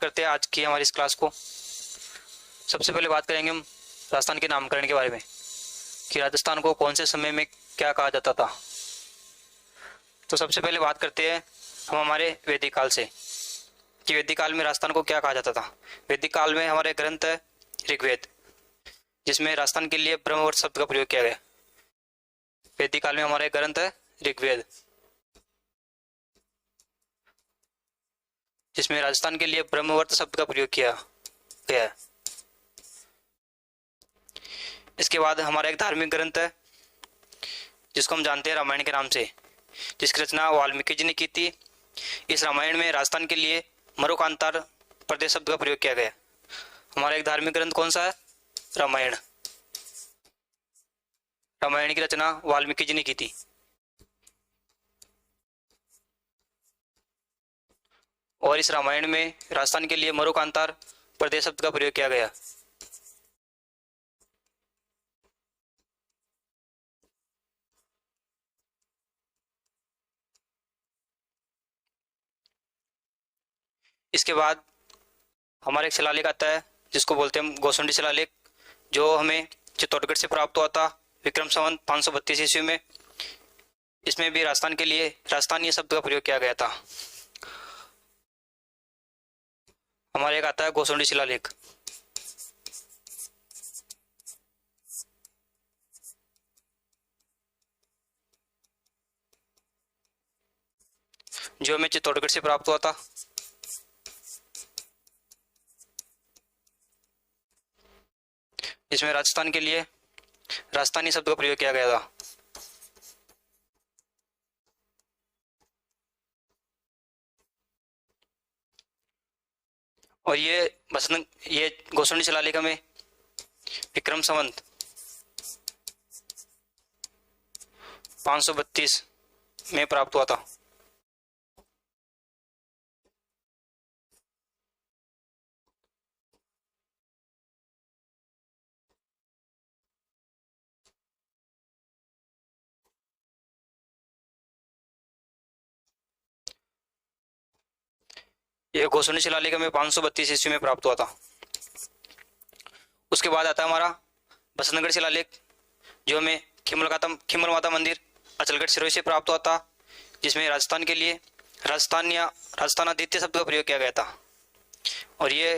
करते हैं आज की हमारी इस क्लास को। सबसे पहले बात करेंगे हम राजस्थान के नामकरण के बारे में कि राजस्थान को कौन से समय में क्या कहा जाता था। तो सबसे पहले बात करते हैं हम हमारे वैदिक काल से कि वैदिक काल में राजस्थान को क्या कहा जाता था। वैदिक काल में हमारे ग्रंथ है ऋग्वेद, जिसमें राजस्थान के लिए ब्रह्मवर्त शब्द का प्रयोग किया गया। वैदिक काल में हमारे ग्रंथ है ऋग्वेद, जिसमें राजस्थान के लिए ब्रह्मवर्त शब्द का प्रयोग किया गया है। इसके बाद हमारा एक धार्मिक ग्रंथ है जिसको हम जानते हैं रामायण के नाम से, जिसकी रचना वाल्मीकि जी ने की थी। इस रामायण में राजस्थान के लिए मरुकांतार प्रदेश शब्द का प्रयोग किया गया। हमारा एक धार्मिक ग्रंथ कौन सा है? रामायण। रामायण की रचना वाल्मीकि जी ने की थी। और इस रामायण में राजस्थान के लिए मरुकांतार प्रदेश शब्द का प्रयोग किया गया। इसके बाद हमारे एक शिलालेख आता है जिसको बोलते हैं हम गोसुंडी शिलालेख, जो हमें चित्तौड़गढ़ से प्राप्त हुआ था विक्रम संवत 532 ईस्वी में। इसमें भी राजस्थान के लिए राजस्थानीय शब्द का प्रयोग किया गया था। हमारे एक आता है गोसुंडी शिलालेख, जो हमें चित्तौड़गढ़ से प्राप्त हुआ था। इसमें राजस्थान के लिए राजस्थानी शब्द का प्रयोग किया गया था। और ये गोसुंडी शिलालेख में विक्रम संवत 532 में प्राप्त हुआ था। ये गोसुंडी शिलालेख में 532 ईस्वी में प्राप्त हुआ था। उसके बाद आता है हमारा बसंतगढ़ शिलालेख, जो हमें खिमल माता मंदिर अचलगढ़ सिरोही से प्राप्त हुआ था, जिसमें राजस्थान के लिए राजस्थानादित्य शब्द का प्रयोग किया गया था। और ये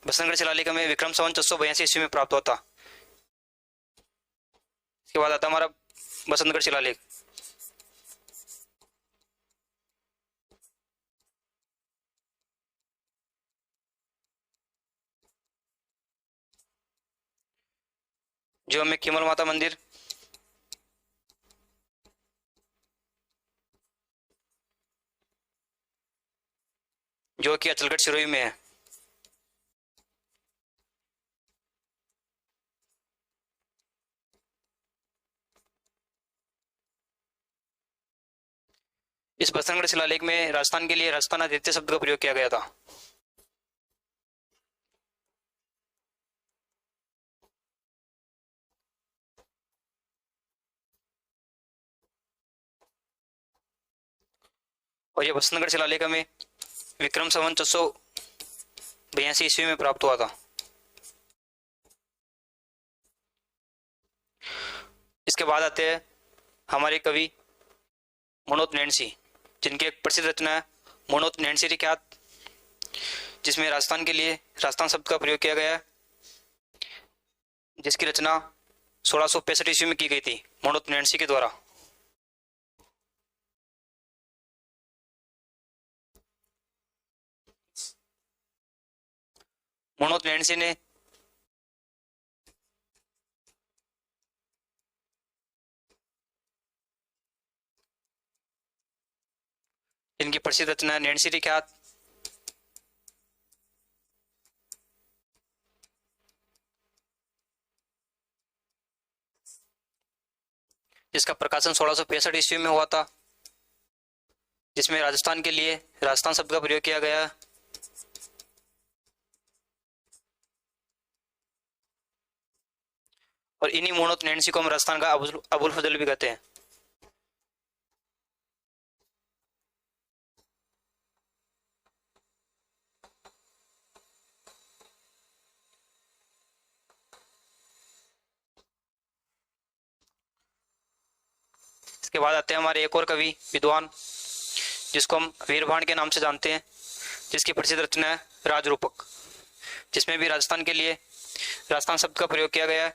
बसंतगढ़ शिलालेख में विक्रम संवत 482 ईस्वी में प्राप्त हुआ था। इसके बाद आता है हमारा बसंतगढ़ शिलालेख, जो हमें खिमल माता मंदिर जो कि अचलगढ़ सिरोही में है। इस बसंतगढ़ शिलालेख में राजस्थान के लिए राजस्थानादित्य शब्द का प्रयोग किया गया था। और यह बसंतगढ़ शिलालेख में विक्रम संवत 482 ईस्वी में प्राप्त हुआ था। इसके बाद आते हैं हमारे कवि मनोत नैणसी, जिनकी एक प्रसिद्ध रचना है मनोत नैणसी ख्यात, जिसमें राजस्थान के लिए राजस्थान शब्द का प्रयोग किया गया है, जिसकी रचना 1665 ईस्वी में की गई थी मनोत नैणसी के द्वारा। मनोत नैणसी ने इनकी प्रसिद्ध रचना नैणसी ख्यात, जिसका प्रकाशन 1665 ईस्वी में हुआ था, जिसमें राजस्थान के लिए राजस्थान शब्द का प्रयोग किया गया। और इन्हीं मनोत नैणसी को हम राजस्थान का अबुल फजल भी कहते हैं। इसके बाद आते हैं हमारे एक और कवि विद्वान जिसको हम वीरभाण के नाम से जानते हैं, जिसकी प्रसिद्ध रचना है राजरूपक, जिसमें भी राजस्थान के लिए राजस्थान शब्द का प्रयोग किया गया है।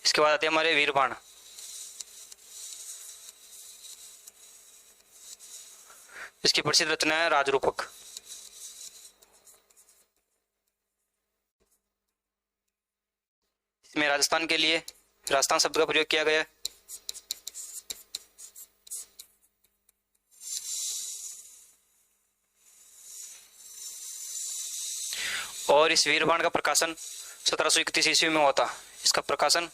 इसके बाद आते हैं हमारे वीरभाण। इसकी प्रसिद्ध रचना है राजरूपक। इसमें राजस्थान के लिए राजस्थान शब्द का प्रयोग किया गया है। और इस वीरभाण का प्रकाशन 1731 ईस्वी में होता। इसका प्रकाशन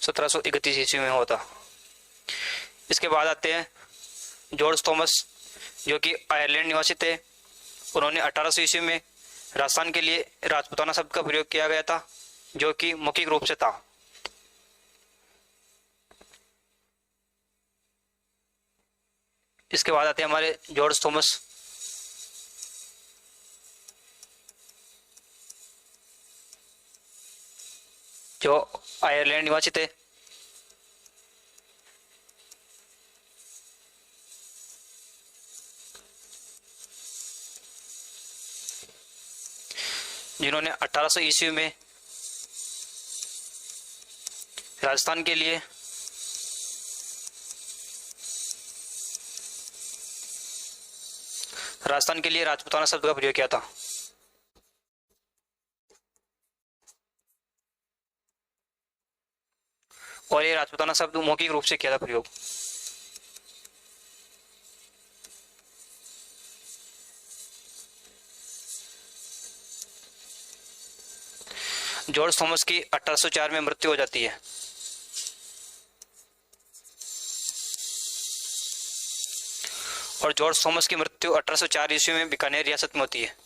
1731 ईस्वी में होता। इसके बाद आते हैं जॉर्ज थॉमस, जो कि आयरलैंड निवासी थे। उन्होंने 1800 ईस्वी में राजस्थान के लिए राजपूताना शब्द का प्रयोग किया गया था, जो कि मौखिक रूप से था। इसके बाद आते हैं हमारे जॉर्ज थॉमस। जो आयरलैंड निवासी थे। जिन्होंने 1800 ईस्वी में राजस्थान के लिए राजपूताना शब्द का प्रयोग किया था। और ये राजपूताना शब्द मौखिक रूप से किया था प्रयोग। जॉर्ज थॉमस की 1804 में मृत्यु हो जाती है। और जॉर्ज थॉमस की मृत्यु 1804 ईस्वी में बीकानेर रियासत में होती है।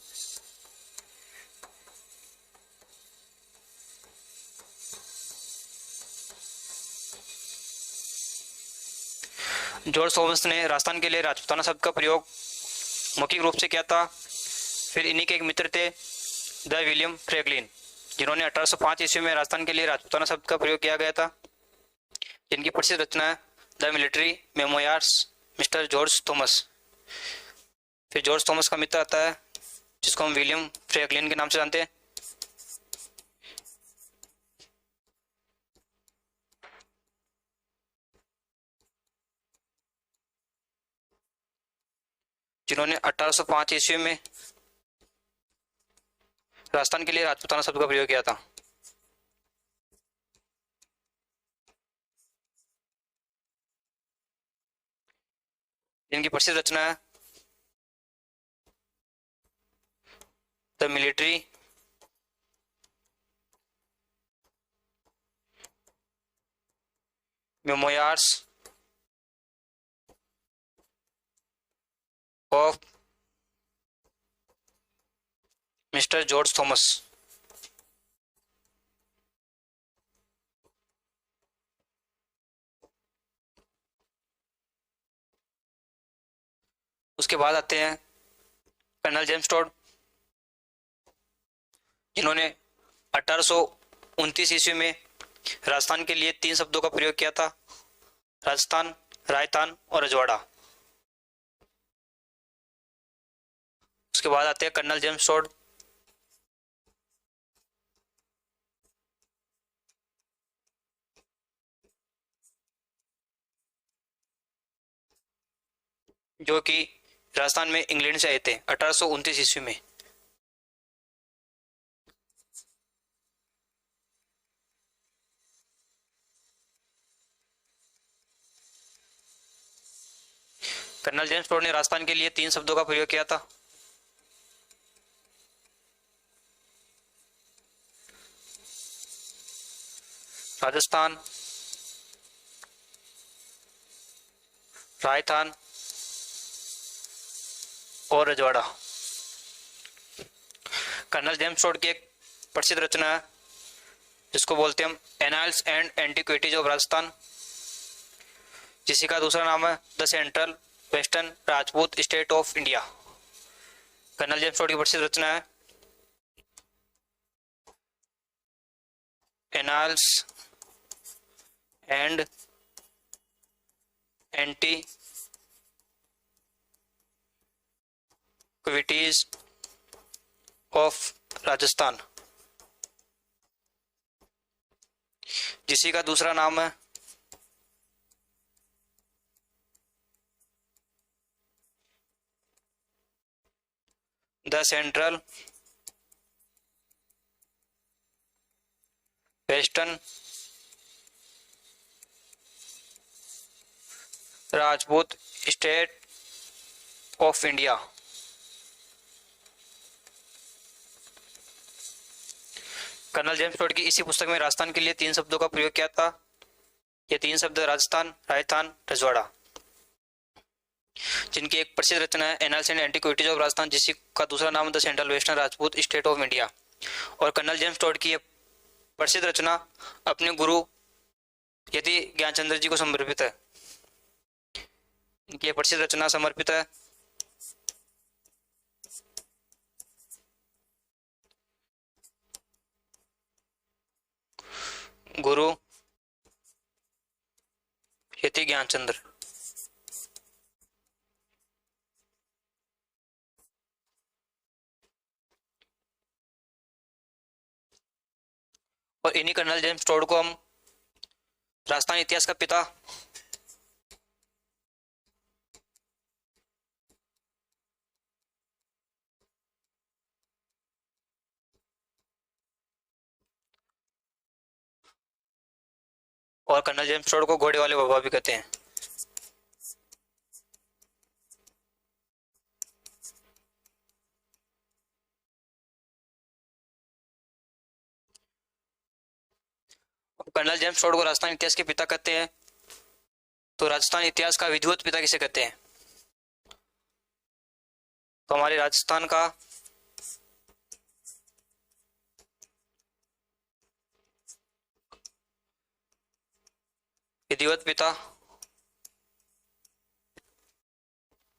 जॉर्ज थॉमस ने राजस्थान के लिए राजपूताना शब्द का प्रयोग मौखिक रूप से किया था। फिर इन्हीं के एक मित्र थे द विलियम फ्रैंकलिन, जिन्होंने 1805 ईस्वी में राजस्थान के लिए राजपूताना शब्द का प्रयोग किया गया था, जिनकी प्रसिद्ध रचना है the military memoirs mister George Thomas. फिर जॉर्ज थॉमस का मित्र आता है जिसको हम विलियम फ्रैंकलिन के नाम से जानते हैं। जिन्होंने 1805 ईस्वी में राजस्थान के लिए राजपूताना शब्द का प्रयोग किया था। जिनकी प्रसिद्ध रचना है the military memoirs of mister George Thomas. उसके बाद आते हैं कर्नल जेम्स टॉड, जिन्होंने 1829 ईस्वी में राजस्थान के लिए 3 शब्दों का प्रयोग किया था, राजस्थान, राजस्थान और रजवाड़ा। उसके बाद आते हैं कर्नल जेम्स टॉड, जो कि राजस्थान में इंग्लैंड से आए थे 1829 ईस्वी में। कर्नल जेम्स टॉड ने राजस्थान के लिए 3 शब्दों का प्रयोग किया था, राजस्थान, राजस्थान और रजवाड़ा। कर्नल जेम्स टॉड की एक प्रसिद्ध रचना है जिसको बोलते हैं हम annals and antiquities of Rajasthan, जिसी का दूसरा नाम है the central western Rajput state of India. Colonel James Tod की प्रसिद्ध रचना है annals and antiquities of Rajasthan, जिसी का दूसरा नाम है the central western Rajput state of India. Colonel James Tod की इसी पुस्तक में राजस्थान के लिए 3 शब्दों का प्रयोग किया था। ये 3 शब्द राजस्थान, राजस्थान, रजवाड़ा, जिनकी एक प्रसिद्ध रचना है annals and antiquities of Rajasthan, जिसी का दूसरा नाम the central western Rajput state of India. और कर्नल जेम्स टोड की यह प्रसिद्ध रचना अपने गुरु यति ज्ञानचंद्र जी को समर्पित है। इनकी प्रसिद्ध रचना समर्पित है गुरु यति ज्ञानचंद्र। और इन्हीं कर्नल जेम्स टोड को हम राजस्थान इतिहास का पिता और कर्नल जेम्स टोड को घोड़े वाले बाबा भी कहते हैं। कर्नल जेम्स टोड को राजस्थान इतिहास के पिता कहते हैं, तो राजस्थान इतिहास का विधिवत पिता किसे कहते हैं? तो हमारे राजस्थान का विधिवत पिता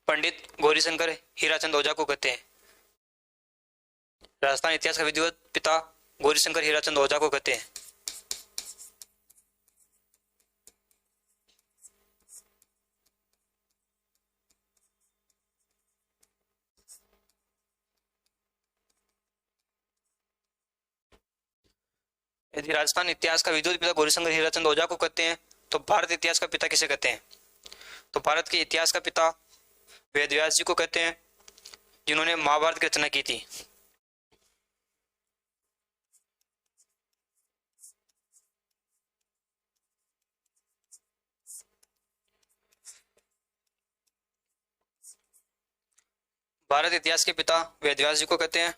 पंडित गौरीशंकर हीराचंद ओझा को कहते हैं। राजस्थान इतिहास का विधिवत पिता गौरीशंकर हीराचंद ओझा को कहते हैं। यदि राजस्थान इतिहास का विधिवत पिता गौरीशंकर हीराचंद ओझा को कहते हैं, तो भारत इतिहास का पिता किसे कहते हैं? तो भारत के इतिहास का पिता वेदव्यास जी को कहते हैं, जिन्होंने महाभारत की रचना की थी। भारत इतिहास के पिता वेदव्यास जी को कहते हैं,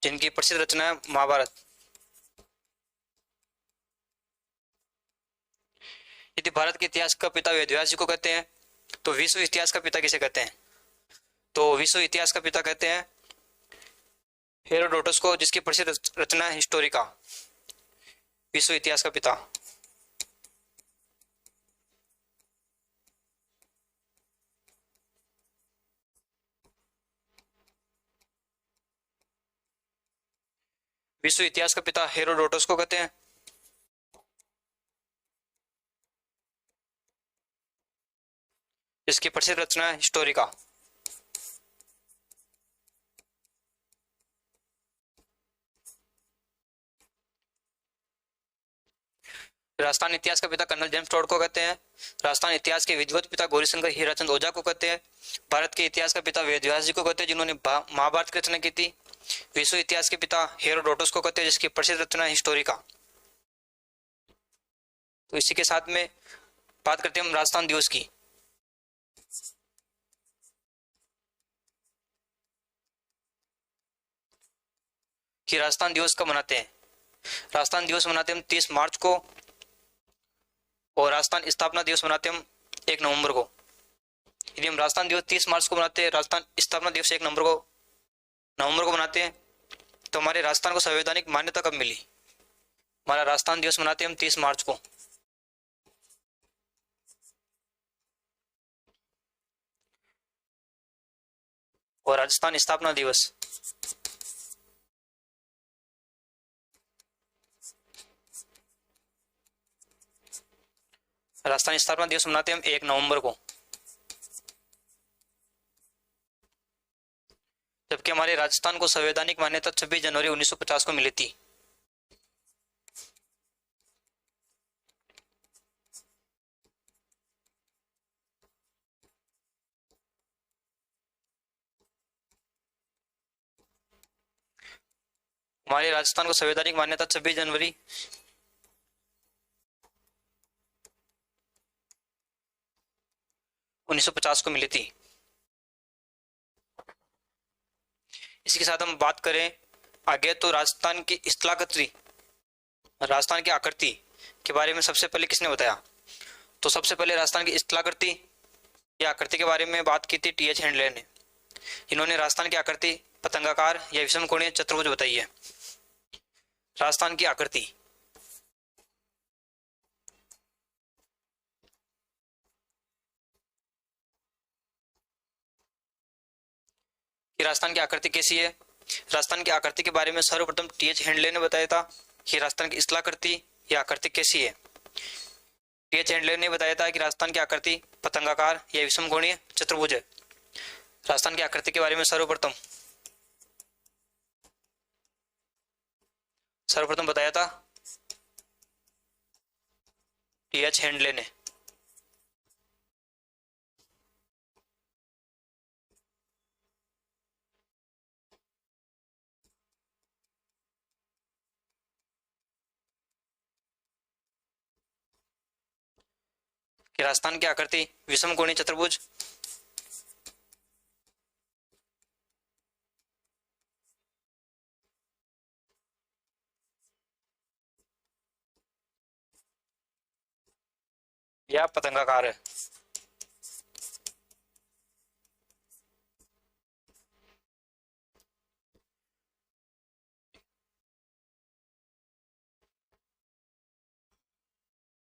जिनकी प्रसिद्ध रचना है महाभारत। यदि भारत के इतिहास का पिता वेदव्यास जी को कहते हैं, तो विश्व इतिहास का पिता किसे कहते हैं? तो विश्व इतिहास का पिता कहते हैं हेरोडोटस को, जिसकी प्रसिद्ध रचना है हिस्टोरिका। विश्व इतिहास का पिता। विश्व इतिहास का पिता हेरोडोटस को कहते हैं। इसकी प्रसिद्ध रचना है हिस्टोरिका। राजस्थान इतिहास का पिता कर्नल जेम्स टोड को कहते हैं। राजस्थान इतिहास के विधिवत पिता गौरीशंकर हीराचंद ओझा को कहते हैं। भारत के इतिहास का पिता वेदव्यास जी को कहते हैं, जिन्होंने महाभारत की रचना की थी। विश्व इतिहास के पिता हेरोडोटस को कहते हैं, जिसकी प्रसिद्ध रचना है हिस्टोरिका। तो इसी के साथ में बात करते हैं हम राजस्थान दिवस की। कि राजस्थान दिवस कब मनाते हैं? राजस्थान दिवस मनाते हैं हम 30 मार्च को, और राजस्थान स्थापना दिवस मनाते हैं हम 1 नवंबर को। यदि हम राजस्थान दिवस 30 मार्च को मनाते हैं, राजस्थान स्थापना दिवस 1 नवंबर को मनाते हैं, तो हमारे राजस्थान को संवैधानिक मान्यता कब मिली? हमारा राजस्थान दिवस मनाते हैं हम 30 मार्च को। और राजस्थान स्थापना दिवस राजस्थान स्थापना दिवस मनाते हैं हम 1 नवंबर को, जबकि हमारे राजस्थान को संवैधानिक मान्यता 26 जनवरी 1950 को मिली थी। हमारे राजस्थान को संवैधानिक मान्यता 26 जनवरी 1950 को मिली थी। इसी के साथ हम बात करें आगे, तो राजस्थान की स्थलाकृति, राजस्थान की आकृति के बारे में सबसे पहले किसने बताया? तो सबसे पहले राजस्थान की स्थलाकृति या आकृति के बारे में बात की थी टी.एच. हेंडले ने। इन्होंने राजस्थान की आकृति पतंगाकार या विषम कोणीय चतुर्भुज बताई है। राजस्थान की आकृति, कि राजस्थान की आकृति कैसी है? राजस्थान की आकृति के बारे में सर्वप्रथम टी.एच. हेंडले ने बताया था कि राजस्थान की स्थलाकृति या आकृति कैसी है। टी.एच. हेंडले ने बताया था कि राजस्थान की आकृति पतंगाकार या विषम कोणीय चतुर्भुज है। राजस्थान की आकृति के बारे में सर्वप्रथम बताया था टी.एच. हेंडले ने। कि राजस्थान की आकृति विषम कोणीय चतुर्भुज, या पतंगाकार है।